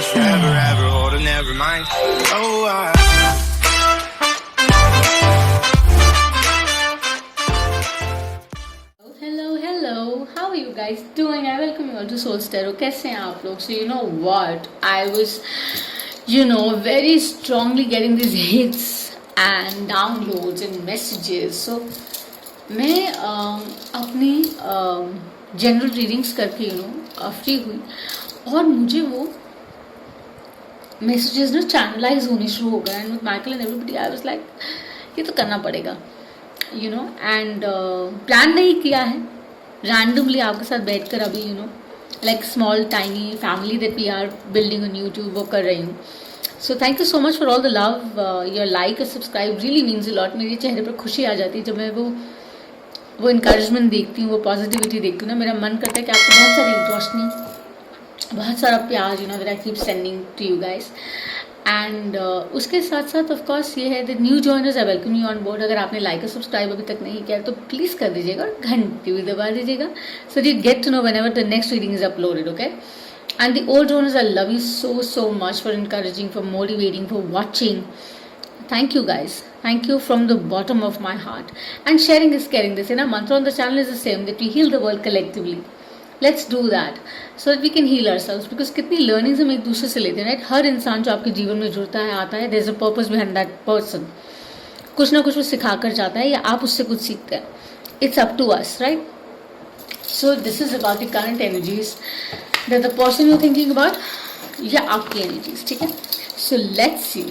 forever, ever hold or never mind. Oh, Hello, hello. How are you guys doing? I welcome you all to Soul Stereo. कैसे हैं आप लोग? So you know what? I was, very strongly getting these hits and downloads and messages. So मैं अपनी general readings करके free हुई और मुझे वो मैसेजेस ना चैनलाइज होने शुरू हो गए and with Michael and everybody I was like ये तो करना पड़ेगा एंड प्लान नहीं किया है, रैंडमली आपके साथ बैठकर अभी like small tiny family that we are building on YouTube वो कर रही हूँ. So thank you so much for all the love, your like और subscribe really means a lot. मेरे चेहरे पर खुशी आ जाती है जब मैं वो इनकरेजमेंट देखती हूँ, वो पॉजिटिविटी देखती हूँ ना. मेरा मन करता है कि आपको बहुत सारी रोशनी, बहुत सारा प्यार that I keep sending to you guys. And उसके साथ साथ ऑफ कोर्स ये है that new joiners I welcome you on board. अगर आपने लाइक और सब्सक्राइब अभी तक नहीं किया तो प्लीज़ कर दीजिएगा और घंटी भी दबा दीजिएगा so you get to know whenever the next reading is uploaded. Okay, and the old joiners I love you so much for encouraging, for motivating, for watching. Thank you guys, thank you from the bottom of my heart. And sharing is caring. This mantra on the channel is the same, that we heal the world collectively. Let's do that so that we can heal ourselves, because कितनी learnings हम एक दूसरे से लेते हैं, right. हर इंसान जो आपके जीवन में जुड़ता है, आता है, there is a purpose behind that person. कुछ ना कुछ वो सिखा कर जाता है या आप उससे कुछ सीखते हैं. It's up to us, right? So this is about the current energies that the person you're thinking about या आपकी energies, ठीक है. So let's see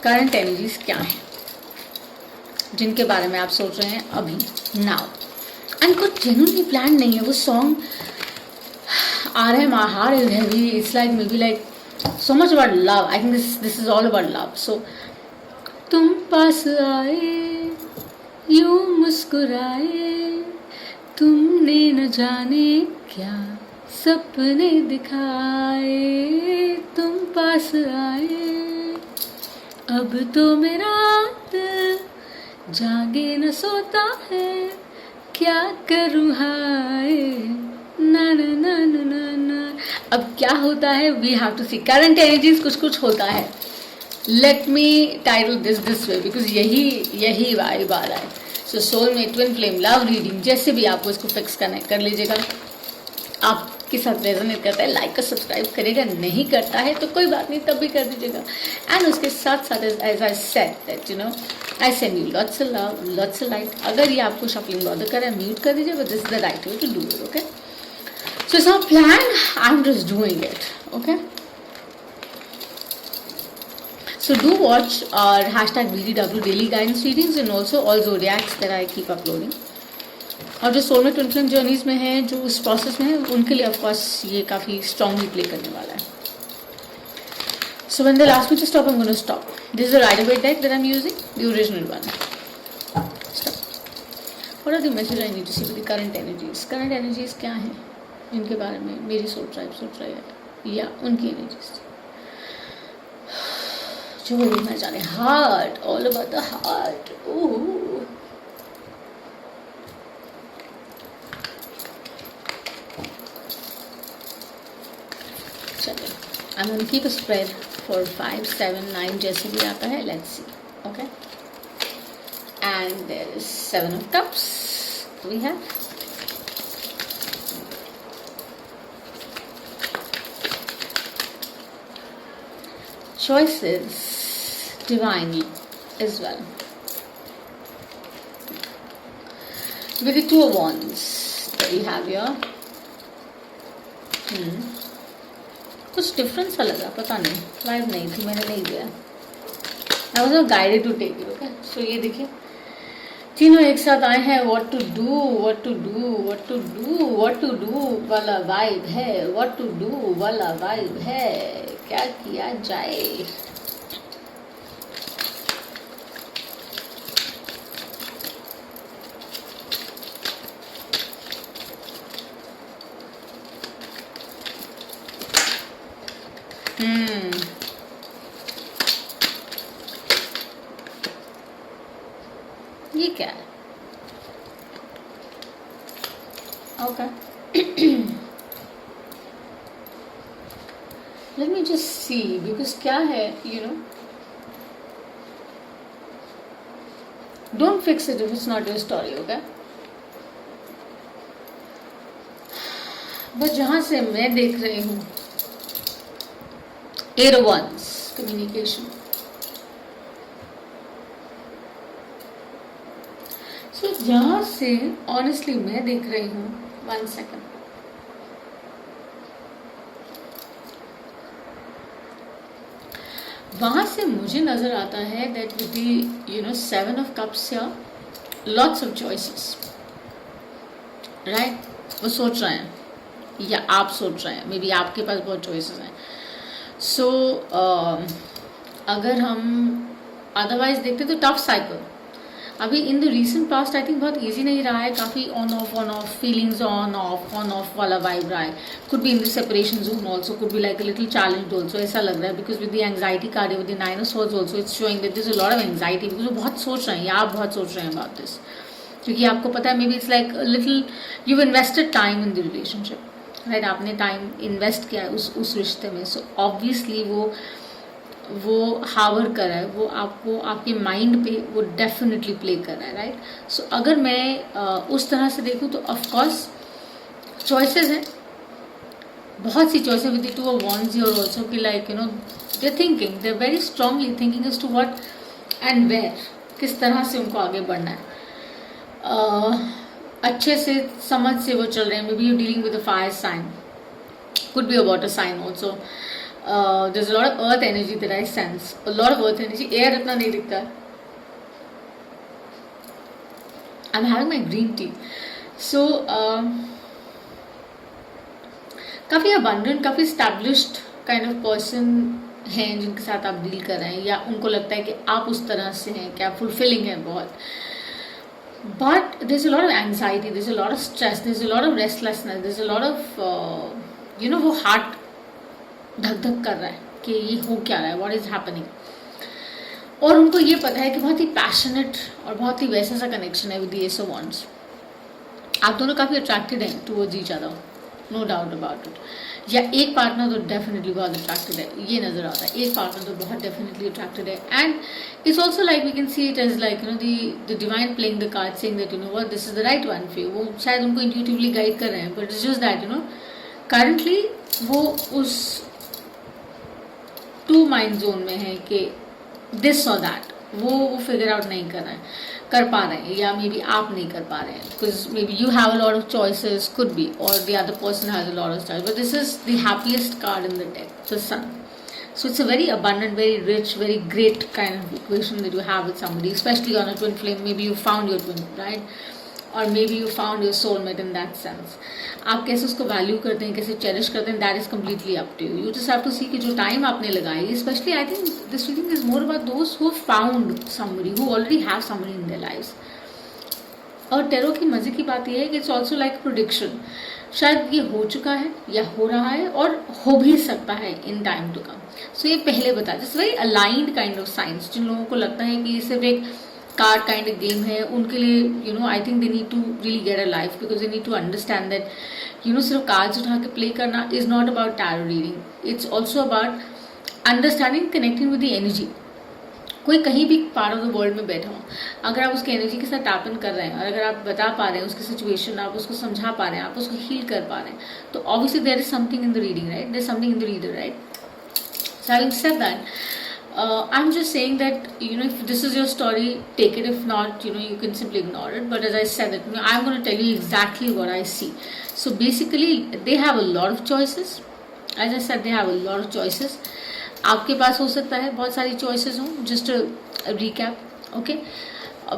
current energies क्या हैं जिनके बारे में आप सोच रहे हैं अभी नाउ. एंड कुछ जेन्युइनली प्लान नहीं है. वो सॉन्ग आ रहा है, my heart is heavy, it's like maybe like so much about love. I think this is all about love. So तुम पास आए यूं मुस्कुराए, तुमने न जाने क्या सपने दिखाए, तुम पास आए अब तो मेरा दिल जागे न सोता है, क्या करूँ हाय ना ना ना ना ना ना. अब क्या होता है, we have to see. Current energies कुछ होता है. Let me title this way because यही वाइब आ रहा है. सो सोल में ट्विन फ्लेम लव रीडिंग, जैसे भी आपको इसको फिक्स कनेक्ट कर लीजिएगा. आपके साथ रेजोनेट करता है, लाइक और सब्सक्राइब करेगा, नहीं करता है तो कोई बात नहीं, तब भी कर दीजिएगा. एंड उसके साथ साथ as I said that I send you lots of love, lots of light. अगर ये आपको शफलिंग बॉदर करे, म्यूट कर दीजिए, but this is the right way to do it. Okay, so it's not plan, I am just doing it. Okay, so do watch our #BDW daily guidance readings and also all zodiacs that I keep uploading. और जो soul में twin flame journeys में है, जो उस process में है, उनके लिए ऑफकोर्स ये काफ़ी स्ट्रांगली प्ले करने वाला है. So when they ask me to stop, I am gonna stop. This is the Rider Waite deck that I am using, the original one. Stop. What are the message I need to see with the current energies. Current energies क्या हैं जिनके बारे में मेरी soul tribe सोच रही है या उनकी एनर्जीज जो वो देखना चाह रहे हैं. Heart, all about the heart. Oh, चलिए, I am gonna keep a spread for 5, 7, 9 जैसे भी आता है. Let's see. Okay, and there is 7 of cups. We have choices divinely as well. With the 2 of wands that we have here, कुछ difference सा लगा, पता नहीं, वाइब नहीं थी, मैंने नहीं दिया. I was not guided to take it. Okay, so ये देखिए तीनों एक साथ आए हैं. What to do, what to do, what to do, what to do वाला वाइब है. व्हाट टू डू वाला वाइब है. क्या किया जाए. ये क्या है. Okay, let me just see, because क्या है, don't fix it if it's not your story, okay. बस जहां से मैं देख रही हूं, एरोवंस कम्युनिकेशन, सो जहां से ऑनेस्टली मैं देख रही हूं, 1 सेकेंड, वहां से मुझे नजर आता है that with the 7 of cups या लॉट्स ऑफ चॉइसेस, राइट। वो सोच रहे हैं या आप सोच रहे हैं, मे बी आपके पास बहुत चॉइसेस हैं। सो अगर हम अदरवाइज देखते तो टफ साइकिल अभी in the recent past I think बहुत इजी नहीं रहा है, काफ़ी on off feelings on off वाला वाइब रहा है। Could be in the separation zone also, could be like a little challenge also, ऐसा लग रहा है because with the anxiety card with the 9 of swords also it's showing that there is a lot of anxiety, because वो बहुत सोच रहे हैं या आप बहुत सोच रहे हैं अबाउट दिस, क्योंकि आपको पता है may be it's like little you invested time in the relationship, right. आपने टाइम इन्वेस्ट किया है उस रिश्ते में, सो ऑब्वियसली वो हावर कर रहा है, वो आपको आपके माइंड पे वो डेफिनेटली प्ले कर रहा है, राइट। सो अगर मैं उस तरह से देखूँ तो ऑफकोर्स चॉइसेस हैं, बहुत सी choices with the 2 of wands और ऑल्सो कि like they thinking, they very strongly thinking as to what and where, किस तरह से उनको आगे बढ़ना है। अच्छे से समझ से वो चल रहे हैं, maybe you dealing with a fire sign, could be a water sign also. There's a lot of earth energy that I sense, a lot of earth energy. Air इतना नहीं दिखता है. I'm having my green tea. So काफ़ी abundant, काफ़ी established kind of person हैं जिनके साथ आप डील कर रहे हैं, या उनको लगता है कि आप उस तरह से हैं, क्या fulfilling है बहुत. But there's a lot of anxiety, there's a lot of stress, there's a lot of restlessness, there's a lot of वो हार्ट धक धक कर रहा है कि ये हो क्या रहा है, व्हाट इज हैपनिंग। और उनको ये पता है कि बहुत ही पैशनेट और बहुत ही वैसा सा कनेक्शन है विद एस ऑफ वांड्स। आप दोनों काफ़ी अट्रैक्टेड हैं towards each other, no doubt about it. या एक पार्टनर तो डेफिनेटली बहुत अट्रैक्टेड है, ये नज़र आता है, एक पार्टनर तो बहुत डेफिनेटली अट्रैक्टेड है। And it's also like we can see it as like the divine playing the card saying that what this is the right one for you. वो शायद उनको इंट्यूटिवली गाइड कर रहे हैं, but it's just that currently वो उस 2 mind zone में है कि दिस और दैट, वो फिगर आउट नहीं कर पा रहे हैं, या मे बी आप नहीं कर पा रहे हैं, because maybe you have a lot of choices, could be, और the other person has a lot of choice, but this is the happiest card in the deck, the sun. So it's a very abundant, very rich, very great kind of equation that you have with somebody, especially on a twin flame. Maybe you found your twin, right? Or maybe you found your soulmate in that sense. आप कैसे उसको value करते हैं, कैसे cherish करते हैं, that is completely up to you. You just have to see कि जो टाइम आपने लगाई, specially I think this reading is more about those who found somebody, who already have somebody in their lives. और tarot की मजे की बात यह है कि इट्स ऑल्सो लाइक प्रोडिक्शन. शायद ये हो चुका है या हो रहा है और हो भी सकता है इन टाइम टू कम. सो ये पहले बता, this very aligned kind of science. जिन लोगों को लगता है कि ये सिर्फ एक कार्ड काइंड ऑफ गेम है, उनके लिए I think they need to really get a life, because they need to understand that सिर्फ कार्ड्स उठा के प्ले करना is not about tarot reading. It's also about understanding, connecting with the energy. कोई कहीं भी पार्ट ऑफ द वर्ल्ड में बैठा हो, अगर आप उसके एनर्जी के साथ टैप इन कर रहे हैं और अगर आप बता पा रहे हैं उसकी सिचुएशन, आप उसको समझा पा रहे हैं, आप उसको हील कर पा रहे हैं, तो obviously there is something in the reading, right? There is something in the reader, right? So having said that, I'm just saying that if this is your story, take it. If not, you can simply ignore it. But as I said that I'm going to tell you exactly what I see. So basically they have a lot of choices. As I said, they have a lot of choices. आपके पास हो सकता है बहुत सारी choices हो. Just a recap, okay?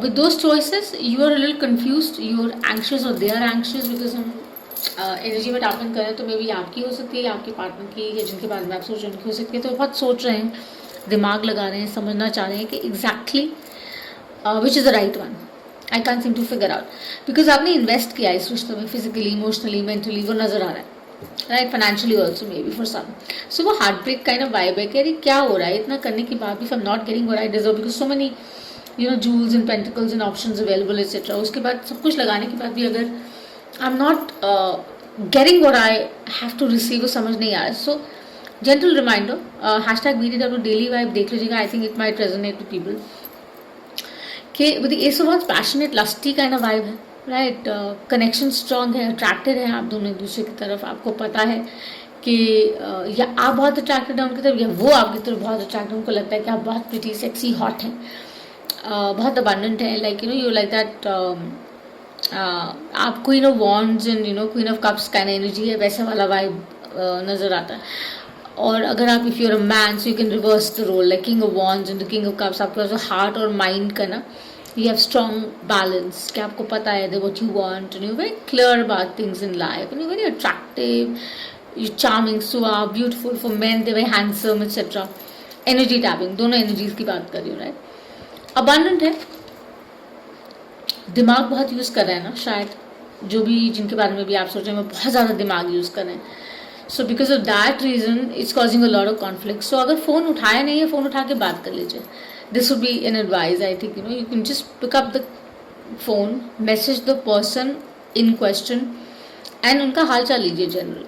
With those choices, you are a little confused, you are anxious or they are anxious because हम energy में tap in करें तो मे बी आपकी हो सकती है, आपके पार्टनर की, या जिनके बारे में आप सोच रहे हैं उनकी हो सकती है. तो बहुत सोच रहे हैं, दिमाग लगा रहे हैं, समझना चाह रहे हैं कि exactly which is the right one. I can seem to figure out, because आपने इन्वेस्ट किया इस रिश्ते में, फिजिकली, इमोशनली, मेंटली, वो नजर आ रहा है, right? Financially also maybe for some. So वो heart break kind of vibe है कि अरे क्या हो रहा है, इतना करने के बाद भी I am not getting what I deserve, because so many jewels and pentacles and options available etcetera. उसके बाद सब कुछ लगाने के बाद भी अगर I am not getting what I have to receive, वो समझ नहीं आ रहा. सो Gentle reminder, hashtag beat it up to daily vibe देख लीजिएगा. I think it might resonate with people. कि with the ace of wands, passionate, lusty kind of vibe है, right? Connection strong है, attracted है आप दोनों एक दूसरे की तरफ. आपको पता है कि या आप बहुत attracted हैं उनकी तरफ या वो आपकी तरफ बहुत attracted. उनको लगता है कि आप बहुत pretty, sexy, hot हैं, बहुत abundant है. Like you know, you like that. आप Queen of Wands and you know Queen of Cups kind of energy है, वैसा वाला vibe नज़र आता है. और अगर आप if you're a man so you can reverse the role like King of Wands and the King of Cups. आपके पास हार्ट और माइंड का ना यू हैव स्ट्रॉन्ग बैलेंस कि आपको पता है that what you want and you very clear about things in life and you very attractive, you charming, Sua, beautiful for main, they very handsome etcetera. Energy tapping, दोनों energies की बात कर रही हूँ, राइट. अबंडेंट है, दिमाग बहुत use कर रहे हैं ना शायद, जो भी जिनके बारे में भी आप सोच रहे हैं वो बहुत ज़्यादा दिमाग यूज़ कर रहे हैं. So because of that reason it's causing a lot of conflict. So अगर फ़ोन उठाया नहीं है, फ़ोन उठा के बात कर लीजिए. This would be an advice I think. You know, you can just pick up the phone, message the person in question and उनका हाल चाल लीजिए जनरल,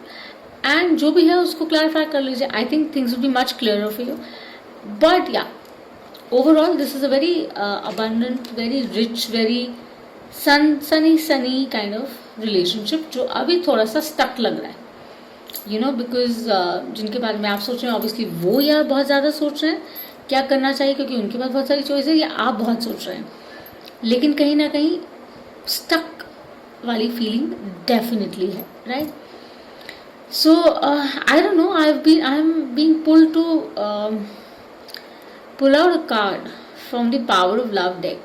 एंड जो भी है उसको क्लैरिफाई कर लीजिए. I think things will be much clear for you. But yeah overall this is a very abundant, very rich, very sunny kind of relationship जो अभी थोड़ा सा स्टक लग रहा है. यू नो, बिकॉज जिनके बारे में आप सोच रहे हैं ऑब्वियसली वो या बहुत ज़्यादा सोच रहे हैं क्या करना चाहिए क्योंकि उनके पास बहुत सारी चॉइस है, या आप बहुत सोच रहे हैं, लेकिन कहीं ना कहीं स्टक वाली फीलिंग डेफिनेटली है, right. So I don't know, I am being pulled to pull out a card from the power of love deck.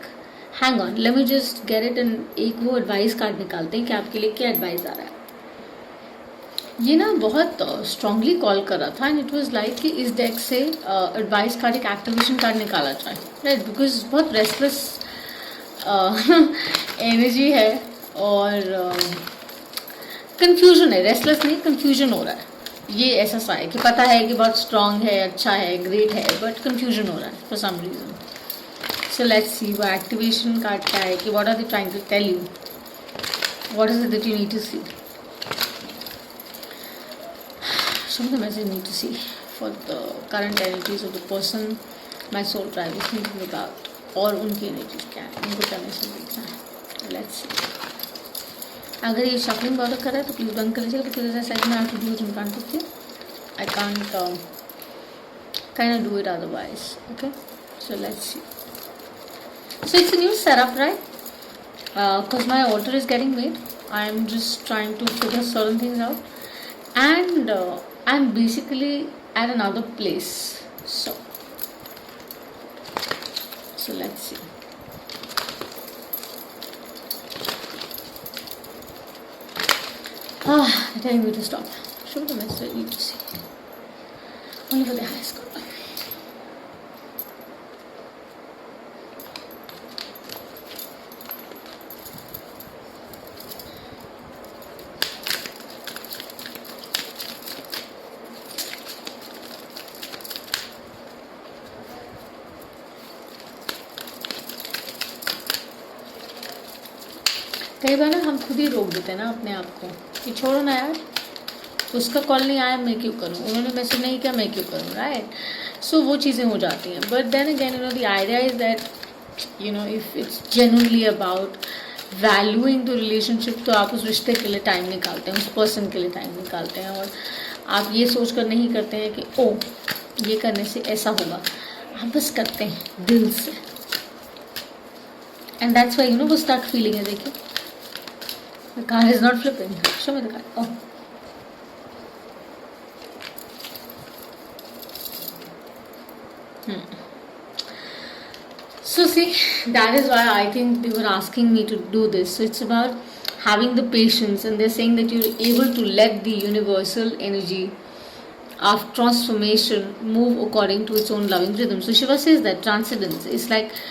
Hang on, let me just get it. And एक वो advice card निकालते हैं कि आपके लिए क्या advice आ रहा है. ये ना बहुत स्ट्रांगली कॉल कर रहा था एंड इट वाज लाइक कि इस डेक से एडवाइस कार्ड एक एक्टिवेशन कार्ड निकाला जाए, राइट. बिकॉज बहुत रेस्टलेस एनर्जी है और कंफ्यूजन है. रेस्टलेस नहीं, कंफ्यूजन हो रहा है. ये ऐसा सा है कि पता है कि बहुत स्ट्रांग है, अच्छा है, ग्रेट है, बट कंफ्यूजन हो रहा है for some reason. So let's see वो एक्टिवेशन कार्ड क्या है कि what are they trying to tell you, what is it that you need to see. Show me the message you need to see for the current energies of the person my soul tribe is thinking about. और उनकी energies क्या है, उनको क्या message देखना है. Let's सी. अगर ये शफलिंग बहुत कर रहा है तो प्लीज़ बंद कर लीजिएगा बिकॉज एज आई सेड मैं आपको do it in front of you. I can't kind of do it otherwise. Okay, so let's C. So it's a new setup, right? Because my altar is getting made. I'm just trying to figure certain things out. And I'm basically at another place. So let's see. They're telling me to stop. Show the message I need to see. Only for the highest good. कई बार ना हम खुद ही रोक देते हैं ना अपने आप को कि छोड़ो ना यार, उसका कॉल नहीं आया मैं क्यों करूँ, उन्होंने मैसेज नहीं किया मैं क्यों करूँ, राइट. सो वो चीज़ें हो जाती हैं. But then again you know the idea is that you know if it's genuinely about valuing the relationship तो आप उस रिश्ते के लिए टाइम निकालते हैं, उस पर्सन के लिए टाइम निकालते हैं. और आप ये सोच कर नहीं करते हैं कि ओ ये करने से ऐसा होगा, आप बस करते हैं दिल से. And that's why you know वो स्टक फीलिंग है. देखिए the card is not flipping. Show me the card. Oh. So see, that is why I think they were asking me to do this. So it's about having the patience, and they're saying that you're able to let the universal energy of transformation move according to its own loving rhythm. So Shiva says that transcendence is like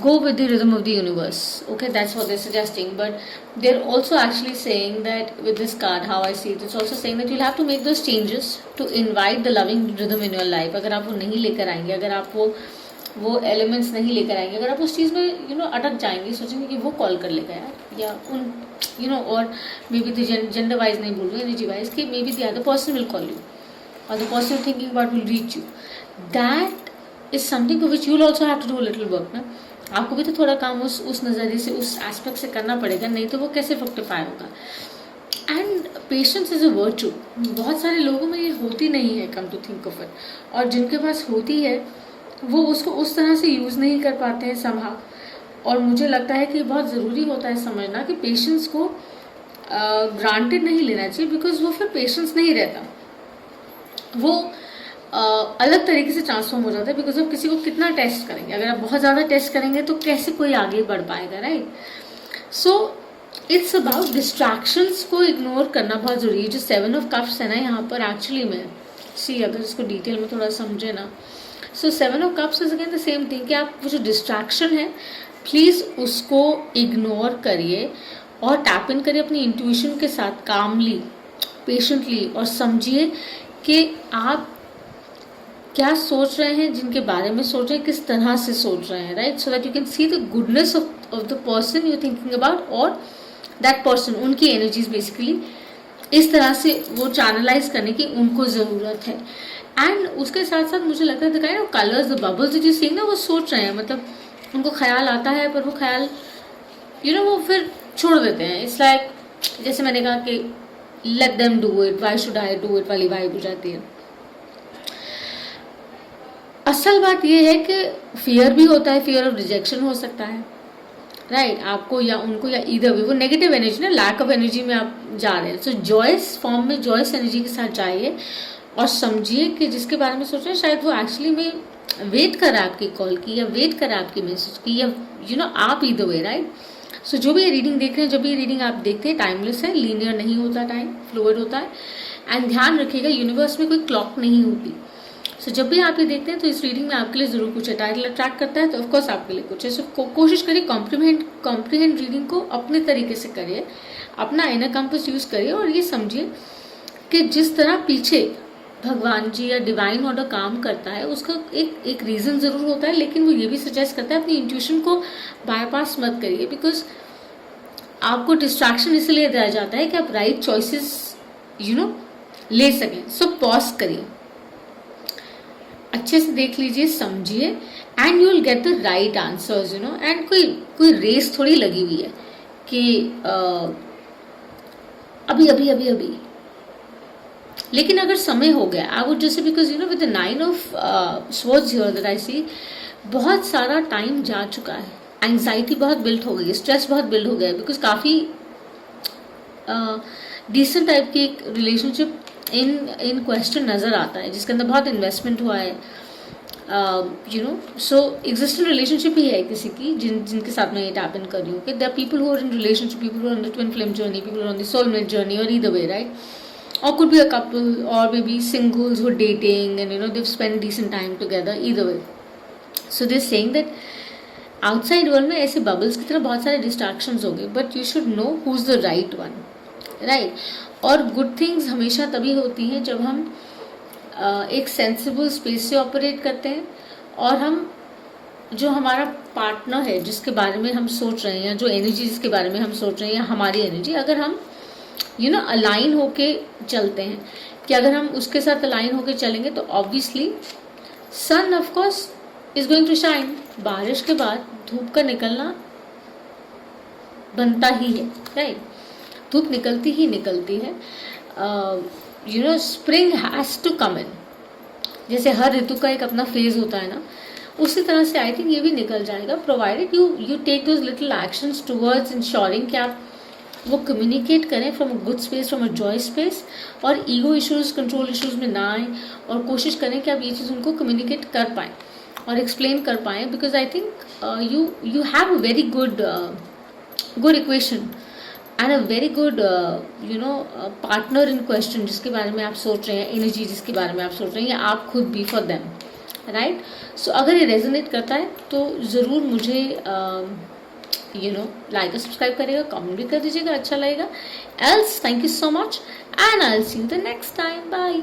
go with the rhythm of the universe. Okay, that's what they're suggesting. But they're also actually saying that with this card, how I see it, it's also saying that you'll have to make those changes to invite the loving rhythm in your life. अगर आप वो नहीं लेकर आएंगे, अगर आप वो elements नहीं लेकर आएंगे, अगर आप उस चीज़ में यू नो अटक जाएंगे, सोचेंगे कि वो कॉल कर लेगा यार, या उन यू नो, और may be the gender wise नहीं बोल रही, एनर्जी वाइज, कि may be the other person will call you. or the person you're thinking about will reach you. That is something for which you'll also have to do a little work ना. आपको भी तो थोड़ा काम उस नज़रिए से, उस एस्पेक्ट से करना पड़ेगा, नहीं तो वो कैसे फ्रुक्टिफाई होगा. And patience is a virtue. बहुत सारे लोगों में ये होती नहीं है, come to think of it, और जिनके पास होती है वो उसको उस तरह से यूज़ नहीं कर पाते हैं somehow. और मुझे लगता है कि बहुत ज़रूरी होता है समझना कि पेशेंस को ग्रांटेड नहीं लेना चाहिए, बिकॉज वो फिर पेशेंस नहीं रहता, वो अलग तरीके से ट्रांसफॉर्म हो जाता है. बिकॉज आप किसी को कितना टेस्ट करेंगे, अगर आप बहुत ज़्यादा टेस्ट करेंगे तो कैसे कोई आगे बढ़ पाएगा, right. So it's about distractions को इग्नोर करना बहुत ज़रूरी है. जो 7 ऑफ कप्स है ना यहाँ पर, एक्चुअली में सी अगर इसको डिटेल में थोड़ा समझे ना, सो 7 of cups is again the same thing कि आप वो जो डिस्ट्रैक्शन है प्लीज़ उसको इग्नोर करिए और टैप इन करिए अपनी इंट्यूशन के साथ, कामली, पेशेंटली, और समझिए कि आप क्या सोच रहे हैं, जिनके बारे में सोच रहे हैं, किस तरह से सोच रहे हैं, right. So that you can see the goodness of the person you thinking about, और दैट पर्सन, उनकी एनर्जीज बेसिकली इस तरह से वो चैनलाइज करने की उनको ज़रूरत है. एंड उसके साथ साथ मुझे लगता है the kind of colours, the bubbles जो सीन ना, वो सोच रहे हैं, मतलब उनको ख्याल आता है पर वो ख्याल वो फिर छोड़ देते हैं. इट्स लाइक जैसे मैंने कहा कि let them do it, why should I do it वाली वाइब हो जाती है. असल बात ये है कि फियर भी होता है, फियर ऑफ रिजेक्शन हो सकता है, राइट. आपको या उनको या इधर भी वो नेगेटिव एनर्जी ना, लैक ऑफ एनर्जी में आप जा रहे हैं. सो जॉयस फॉर्म में, जॉयस एनर्जी के साथ जाइए और समझिए कि जिसके बारे में सोच रहे हैं शायद वो एक्चुअली में वेट कर रहा है आपकी कॉल की, या वेट कर रहा है आपकी मैसेज की, या आप इधर वे, राइट. सो जो भी ये रीडिंग देख रहे हैं, जब भी ये रीडिंग आप देखते हैं, टाइमलेस है, लीनियर नहीं होता, टाइम फ्लूइड होता है. एंड ध्यान रखिएगा यूनिवर्स में कोई क्लॉक नहीं होती. सो जब भी आप ये देखते हैं तो इस रीडिंग में आपके लिए ज़रूर कुछ है. टाइटल अट्रैक्ट करता है तो ऑफकोर्स आपके लिए कुछ है. सो कोशिश करिए कॉम्प्रीहेंड रीडिंग को अपने तरीके से करिए, अपना इनर कंपास यूज़ करिए, और ये समझिए कि जिस तरह पीछे भगवान जी या डिवाइन ऑर्डर काम करता है उसका एक रीज़न ज़रूर होता है, लेकिन वो ये भी सजेस्ट करता है अपनी इंट्यूशन को बायपास मत करिए, बिकॉज आपको डिस्ट्रैक्शन इसलिए दिया जाता है कि आप राइट चॉइसेस ले सकें. सो पॉज करिए, अच्छे से देख लीजिए, समझिए, and you will get the right answers. And कोई रेस थोड़ी लगी हुई है कि अभी, लेकिन अगर समय हो गया, I would just because with the 9 of swords here that I see, बहुत सारा टाइम जा चुका है, एंग्जाइटी बहुत बिल्ड हो गई है, स्ट्रेस बहुत बिल्ड हो गया है, बिकॉज काफ़ी डिसेंट टाइप की एक रिलेशनशिप इन क्वेश्चन नज़र आता है, जिसके अंदर बहुत इन्वेस्टमेंट हुआ है. सो एग्जिस्टेंट रिलेशनशिप ही है किसी की, जिनके साथ मैं ये टैप इन कर रही हूँ कि there people who are in relationship, people who are on the twin flame journey, people who are on the soulmate journey, और either way, right. Or could be a couple, or maybe singles who are dating and they've spent decent time together. Either way, so they're saying that outside world में ऐसे bubbles की तरह बहुत सारे distractions हो गए, but you should know who's the right one, right? और good things हमेशा तभी होती हैं जब हम एक sensible space से operate करते हैं, और हम जो हमारा पार्टनर है जिसके बारे में हम सोच रहे हैं, या जो एनर्जी जिसके बारे में हम सोच रहे हैं, या हमारी एनर्जी, अगर हम अलाइन होके चलते हैं, कि अगर हम उसके साथ अलाइन होके चलेंगे तो obviously sun of course is going to shine. बारिश के बाद धूप का निकलना बनता ही है, राइट. धूप निकलती ही निकलती है. स्प्रिंग हैज टू कम इन. जैसे हर ऋतु का एक अपना फेज होता है ना, उसी तरह से आई थिंक ये भी निकल जाएगा, provided you take those little actions towards ensuring कि आप वो कम्युनिकेट करें from a good space, from a joy space, और ईगो इश्यूज, कंट्रोल इश्यूज में ना आए, और कोशिश करें कि आप ये चीज़ उनको कम्युनिकेट कर पाएँ और एक्सप्लेन कर पाएँ, because I think you have a very good equation and a very good partner in question, जिसके बारे में आप सोच रहे हैं, एनर्जी जिसके बारे में आप सोच रहे हैं, या आप खुद भी फॉर देम, राइट. सो अगर ये रेजोनेट करता है तो ज़रूर मुझे लाइक और सब्सक्राइब करेगा, कमेंट भी कर दीजिएगा, अच्छा लगेगा. Else thank you so much, and I will see you the next time. Bye.